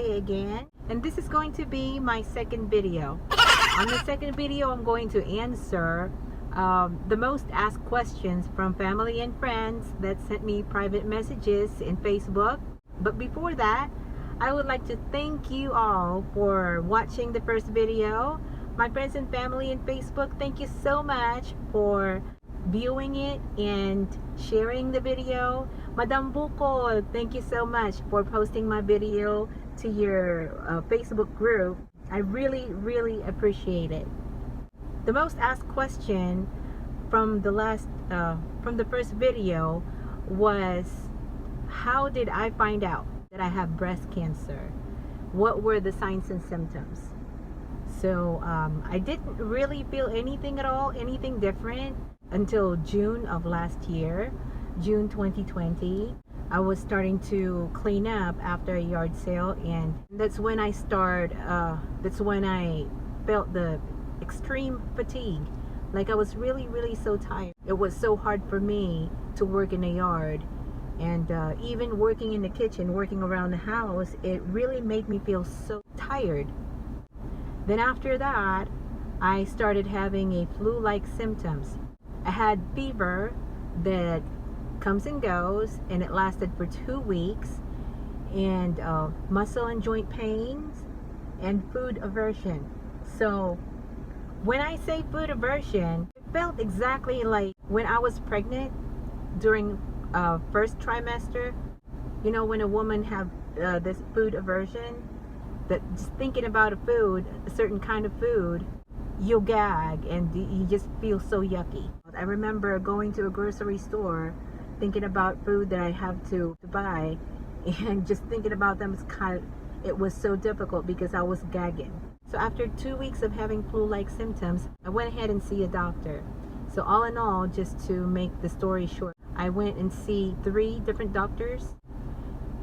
today again, and this is going to be my second video. On the second video, I'm going to answer the most asked questions from family and friends that sent me private messages in Facebook. But before that, I would like to thank you all for watching the first video. My friends and family in Facebook, thank you so much for viewing it and sharing the video. Madam Bukol, thank you so much for posting my video to your Facebook group. I really appreciate it. The most asked question from the first video was, how did I find out that I have breast cancer? What were the signs and symptoms? So I didn't really feel anything at all, anything different until June of last year, June 2020. I was starting to clean up after a yard sale, and that's when I felt the extreme fatigue. Like I was really so tired. It was so hard for me to work in the yard, and even working in the kitchen, working around the house, it really made me feel so tired. Then after that, I started having a flu-like symptoms. I had fever that comes and goes, and it lasted for 2 weeks, and muscle and joint pains and food aversion. So when I say food aversion, it felt exactly like when I was pregnant during first trimester. You know, when a woman have this food aversion, that just thinking about a certain kind of food, you'll gag and you just feel so yucky. I remember going to a grocery store thinking about food that I have to buy, and just thinking about them it was so difficult because I was gagging. So after 2 weeks of having flu-like symptoms, I went ahead and see a doctor. So all in all, just to make the story short, I went and see 3 different doctors,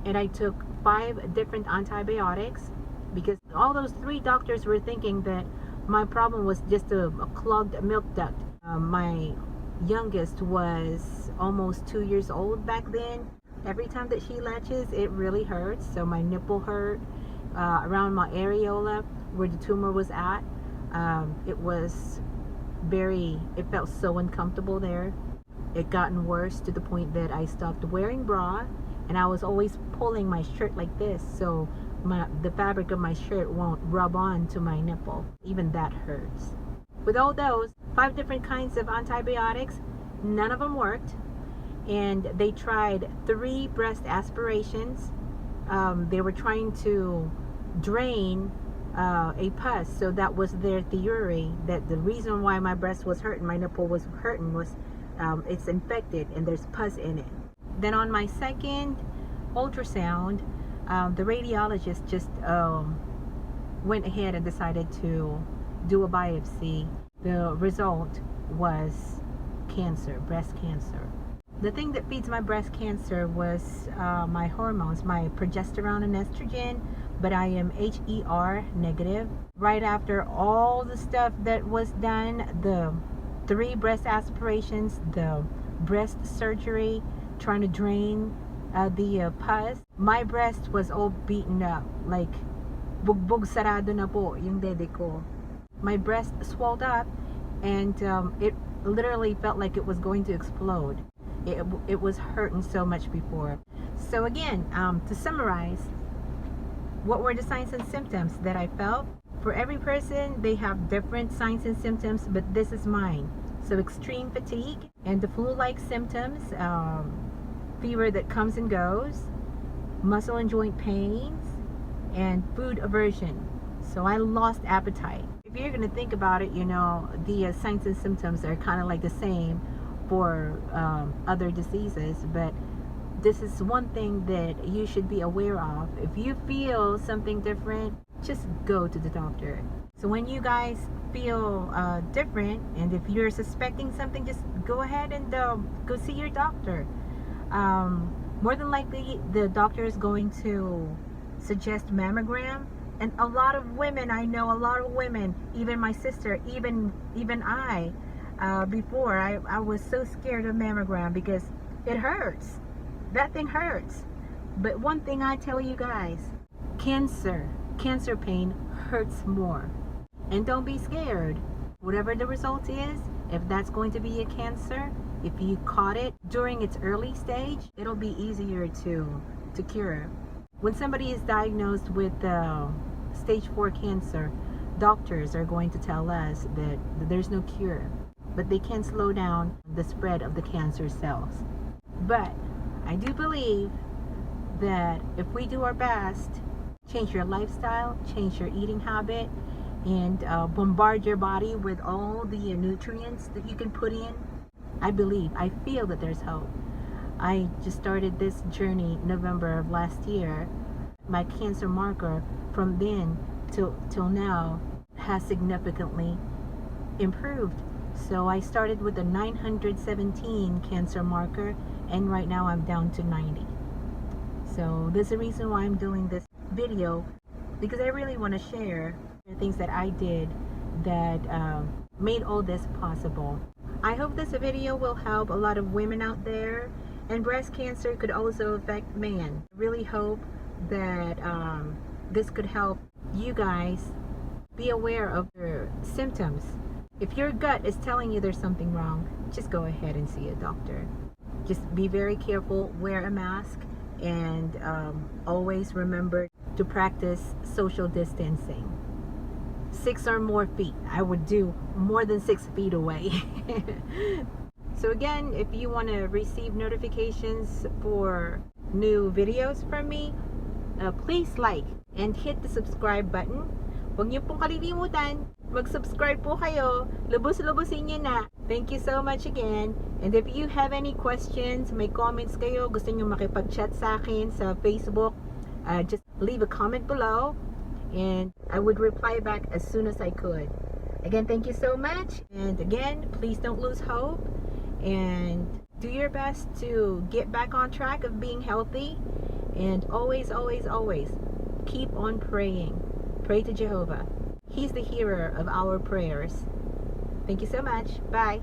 and I took 5 different antibiotics, because all those 3 doctors were thinking that my problem was just a clogged milk duct. My youngest was almost 2 years old back then. Every time that she latches, it really hurts. So my nipple hurt, around my areola where the tumor was at. It felt so uncomfortable there. It gotten worse to the point that I stopped wearing bra, and I was always pulling my shirt like this, so the fabric of my shirt won't rub on to my nipple. Even that hurts. With all those 5 different kinds of antibiotics, none of them worked, and they tried 3 breast aspirations. They were trying to drain a pus, so that was their theory, that the reason why my breast was hurting, my nipple was hurting, was it's infected and there's pus in it. Then on my second ultrasound, the radiologist just went ahead and decided to do a biopsy. The result was cancer, breast cancer. The thing that feeds my breast cancer was my hormones, my progesterone and estrogen, but I am HER negative. Right after all the stuff that was done, the 3 breast aspirations, the breast surgery, trying to drain the pus, my breast was all beaten up, like bugbog sarado na po yung dede ko. My breast swelled up, and it literally felt like it was going to explode. It was hurting so much before. So again, to summarize, what were the signs and symptoms that I felt? For every person, they have different signs and symptoms, but this is mine. So extreme fatigue and the flu-like symptoms, fever that comes and goes, muscle and joint pains, and food aversion. So I lost appetite. If you're going to think about it, you know, the signs and symptoms are kind of like the same for other diseases, but this is one thing that you should be aware of. If you feel something different, just go to the doctor. So when you guys feel different, and if you're suspecting something, just go ahead and go see your doctor. More than likely, the doctor is going to suggest mammogram. And a lot of women, I know a lot of women, even my sister, even I, before I was so scared of mammogram because it hurts. That thing hurts. But one thing I tell you guys, Cancer pain hurts more. And don't be scared. Whatever the result is, if that's going to be a cancer, if you caught it during its early stage, it'll be easier to cure. When somebody is diagnosed with stage 4 cancer, doctors are going to tell us that there's no cure, but they can slow down the spread of the cancer cells. But I do believe that if we do our best, change your lifestyle, change your eating habit, and bombard your body with all the nutrients that you can put in, I feel that there's hope. I just started this journey November of last year. My cancer marker from then till now has significantly improved. So I started with a 917 cancer marker, and right now I'm down to 90. So there's a reason why I'm doing this video, because I really want to share the things that I did that made all this possible. I hope this video will help a lot of women out there, and breast cancer could also affect men. I really hope that this could help you guys be aware of your symptoms. If your gut is telling you there's something wrong, just go ahead and see a doctor. Just be very careful, wear a mask, and always remember to practice social distancing. 6 or more feet. I would do more than 6 feet away. So again, if you want to receive notifications for new videos from me, please like and hit the subscribe button. Huwag niyo pong kalilimutan, mag-subscribe po kayo. Lubos-lubosin niyo na. Thank you so much again. And if you have any questions, may comments kayo, gusto niyo makipag-chat sa akin sa Facebook, just leave a comment below, and I would reply back as soon as I could. Again, thank you so much. And again, please don't lose hope, and do your best to get back on track of being healthy. And always, always, always keep on praying. Pray to Jehovah. He's the hearer of our prayers. Thank you so much. Bye.